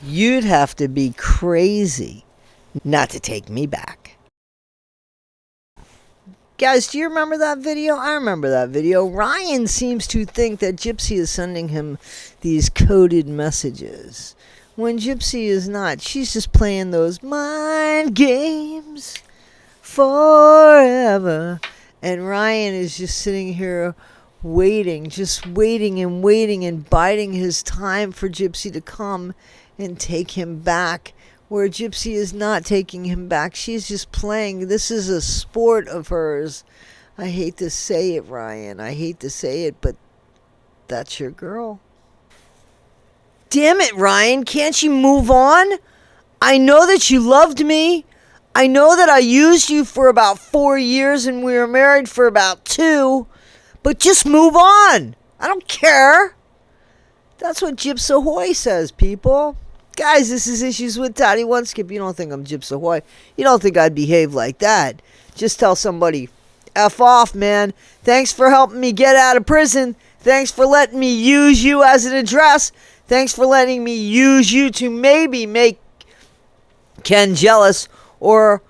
You'd have to be crazy not to take me back. Guys, do you remember that video? I remember that video. Ryan seems to think that Gypsy is sending him these coded messages, when Gypsy is not. She's just playing those mind games forever. And Ryan is just sitting here waiting, just waiting and waiting and biding his time for Gypsy to come and take him back, where Gypsy is not taking him back. She's just playing. This is a sport of hers. I hate to say it, Ryan. I hate to say it, but that's your girl. Damn it, Ryan. Can't you move on? I know that you loved me. I know that I used you for about 4 years and we were married for about 2. But just move on. I don't care. That's what Gypsy Ahoy says, people. Guys, this is Issues with Daddy One Skip. You don't think I'm Gypsy Ahoy. You don't think I'd behave like that. Just tell somebody, F off, man. Thanks for helping me get out of prison. Thanks for letting me use you as an address. Thanks for letting me use you to maybe make Ken jealous. Or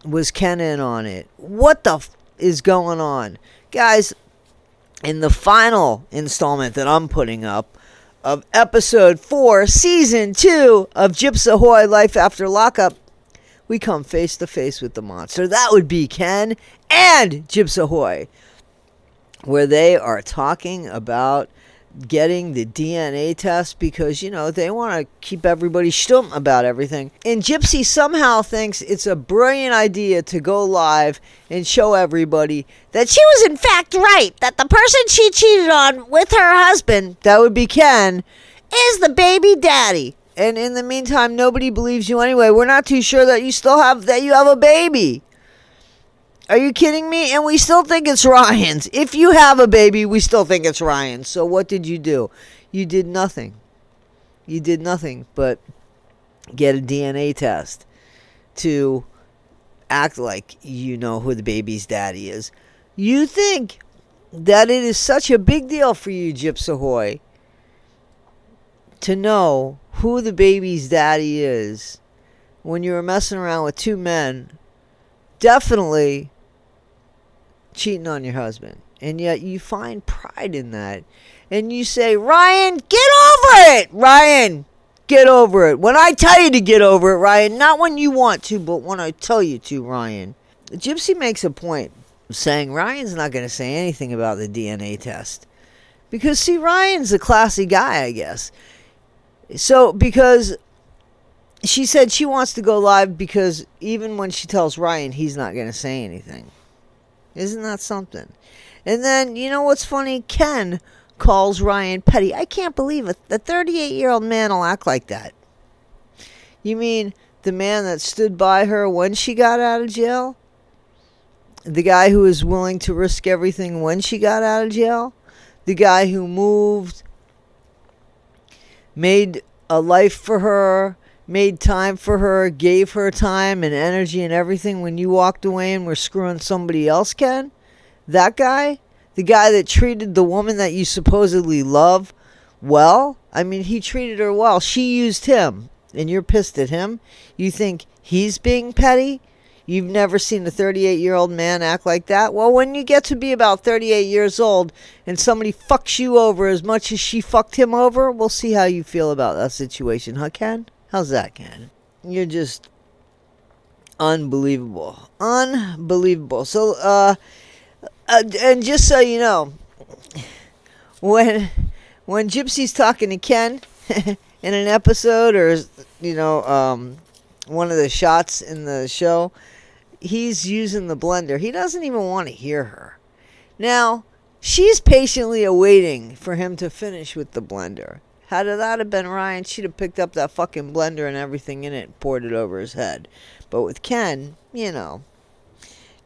was Ken in on it? What the is going on? Guys, in the final installment that I'm putting up of episode 4, season 2 of Gypsy Ahoy Life After Lockup, we come face to face with the monster. That would be Ken and Gypsy Ahoy, where they are talking about getting the DNA test because, you know, they want to keep everybody stum about everything. And Gypsy somehow thinks it's a brilliant idea to go live and show everybody that she was in fact right, that the person she cheated on with her husband, that would be Ken, is the baby daddy. And in the meantime, nobody believes you anyway. We're not too sure that you have a baby. Are you kidding me? And we still think it's Ryan's. If you have a baby, we still think it's Ryan's. So what did you do? You did nothing. You did nothing but get a DNA test to act like you know who the baby's daddy is. You think that it is such a big deal for you, Gypsy Ahoy, to know who the baby's daddy is when you were messing around with 2 men, definitely cheating on your husband, and yet you find pride in that, and you say, Ryan, get over it. Ryan, get over it. When I tell you to get over it, Ryan, not when you want to, but when I tell you to, Ryan. Gypsy makes a point of saying Ryan's not going to say anything about the DNA test because, see, Ryan's a classy guy, I guess. So because she said she wants to go live because even when she tells Ryan, he's not going to say anything. Isn't that something? And then, you know what's funny? Ken calls Ryan petty. I can't believe it. The 38-year-old man will act like that. You mean the man that stood by her when she got out of jail? The guy who was willing to risk everything when she got out of jail? The guy who moved, made a life for her, made time for her, gave her time and energy and everything when you walked away and were screwing somebody else, Ken? That guy? The guy that treated the woman that you supposedly love well? I mean, he treated her well. She used him, and you're pissed at him? You think he's being petty? You've never seen a 38-year-old man act like that? Well, when you get to be about 38 years old and somebody fucks you over as much as she fucked him over, we'll see how you feel about that situation, huh, Ken? How's that, Ken? You're just unbelievable. Unbelievable. So, and just so you know, when Gypsy's talking to Ken in an episode or, you know, one of the shots in the show, he's using the blender. He doesn't even want to hear her. Now, she's patiently awaiting for him to finish with the blender. Had that have been Ryan, she'd have picked up that fucking blender and everything in it and poured it over his head. But with Ken, you know,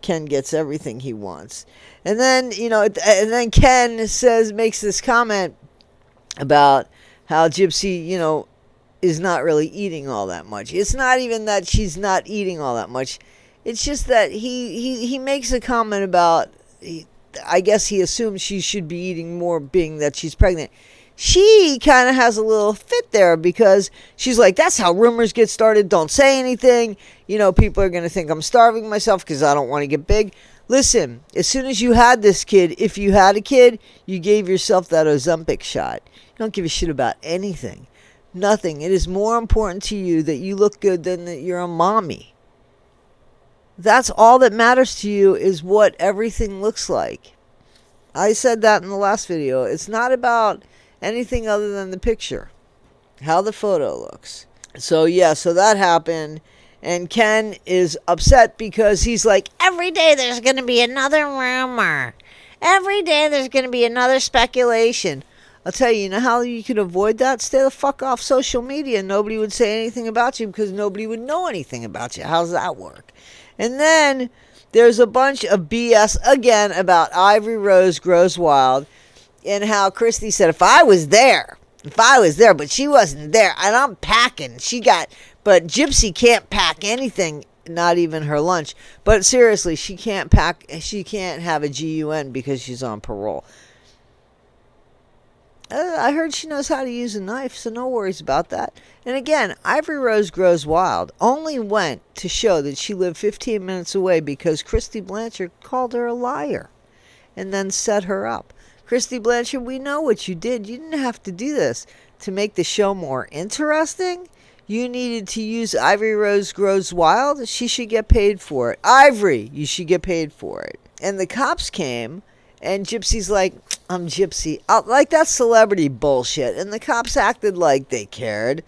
Ken gets everything he wants. And then, you know, and then Ken makes this comment about how Gypsy, you know, is not really eating all that much. It's not even that she's not eating all that much. It's just that he makes a comment about, I guess he assumes she should be eating more being that she's pregnant. she kind of has a little fit there because she's like, that's how rumors get started. Don't say anything. You know, people are going to think I'm starving myself because I don't want to get big. Listen, as soon as you had this kid, if you had a kid, you gave yourself that Ozempic shot. You don't give a shit about anything. Nothing. It is more important to you that you look good than that you're a mommy. That's all that matters to you, is what everything looks like. I said that in the last video. It's not about anything other than the picture, how the photo looks. So yeah, so that happened. And Ken is upset because he's like, every day there's going to be another rumor. Every day there's going to be another speculation. I'll tell you, you know how you can avoid that? Stay the fuck off social media. Nobody would say anything about you because nobody would know anything about you. How's that work? And then there's a bunch of BS again about Ivory Rose Grows Wild and how Christy said, if I was there, but she wasn't there, and I'm packing. But Gypsy can't pack anything, not even her lunch. But seriously, she can't have a GUN because she's on parole. I heard she knows how to use a knife, so no worries about that. And again, Ivory Rose Grows Wild only went to show that she lived 15 minutes away because Christy Blanchard called her a liar and then set her up. Christy Blanchard, we know what you did. You didn't have to do this to make the show more interesting. You needed to use Ivory Rose Grows Wild. She should get paid for it. Ivory, you should get paid for it. And the cops came, and Gypsy's like, I'm Gypsy. Like, that's celebrity bullshit. And the cops acted like they cared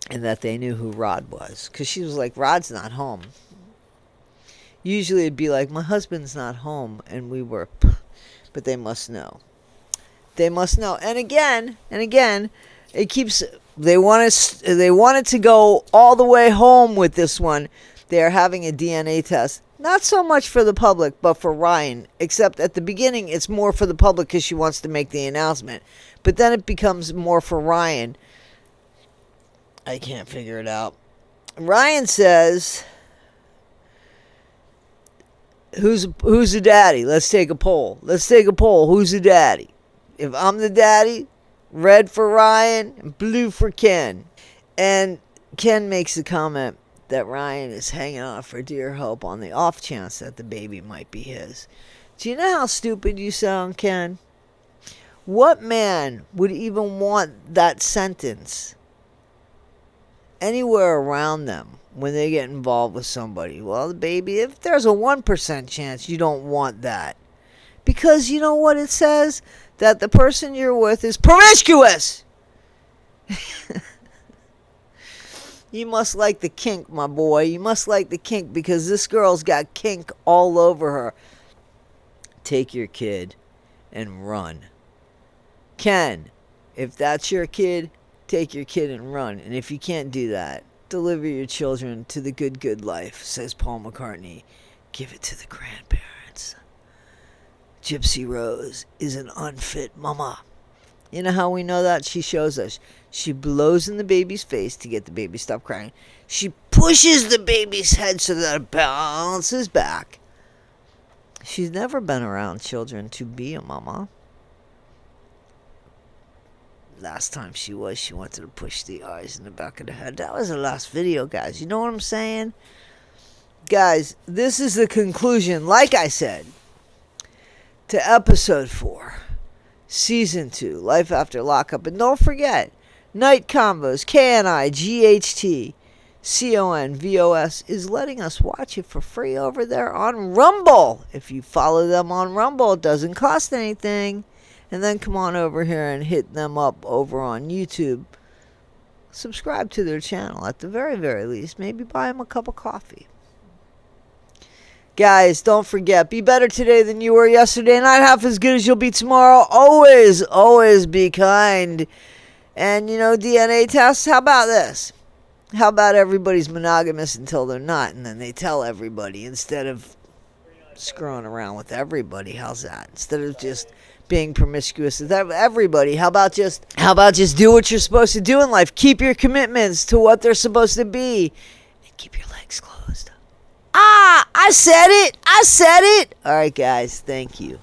and that they knew who Rod was. Because she was like, Rod's not home. Usually it'd be like, my husband's not home. And we were, but they must know. They must know. And again, it keeps, they want it to go all the way home with this one. They're having a DNA test. Not so much for the public, but for Ryan. Except at the beginning, it's more for the public because she wants to make the announcement. But then it becomes more for Ryan. I can't figure it out. Ryan says, who's the daddy? Let's take a poll. Who's the daddy? If I'm the daddy, red for Ryan and blue for Ken. And Ken makes a comment that Ryan is hanging on for dear hope on the off chance that the baby might be his. Do you know how stupid you sound, Ken? What man would even want that sentence anywhere around them when they get involved with somebody? Well, the baby, if there's a 1% chance, you don't want that. Because you know what it says? That the person you're with is promiscuous. You must like the kink, my boy. You must like the kink because this girl's got kink all over her. Take your kid and run. Ken, if that's your kid, take your kid and run. And if you can't do that, deliver your children to the good life, says Paul McCartney. Give it to the grandparents. Gypsy Rose is an unfit mama. You know how we know that? She shows us. She blows in the baby's face to get the baby to stop crying. She pushes the baby's head so that it bounces back. She's never been around children to be a mama. Last time she wanted to push the eyes in the back of the head. That was the last video, guys. You know what I'm saying? Guys, this is the conclusion, like I said, to episode 4. Season 2, Life After Lockup. And don't forget, Night Convos, KNIGHT, CONVOS is letting us watch it for free over there on Rumble. If you follow them on Rumble, it doesn't cost anything. And then come on over here and hit them up over on YouTube. Subscribe to their channel at the very, very least. Maybe buy them a cup of coffee. Guys, don't forget, be better today than you were yesterday. Not half as good as you'll be tomorrow. Always, always be kind. And, you know, DNA tests, how about this? How about everybody's monogamous until they're not, and then they tell everybody instead of screwing around with everybody? How's that? Instead of just being promiscuous with everybody, how about just do what you're supposed to do in life? Keep your commitments to what they're supposed to be, and keep your legs closed. I said it. All right, guys. Thank you.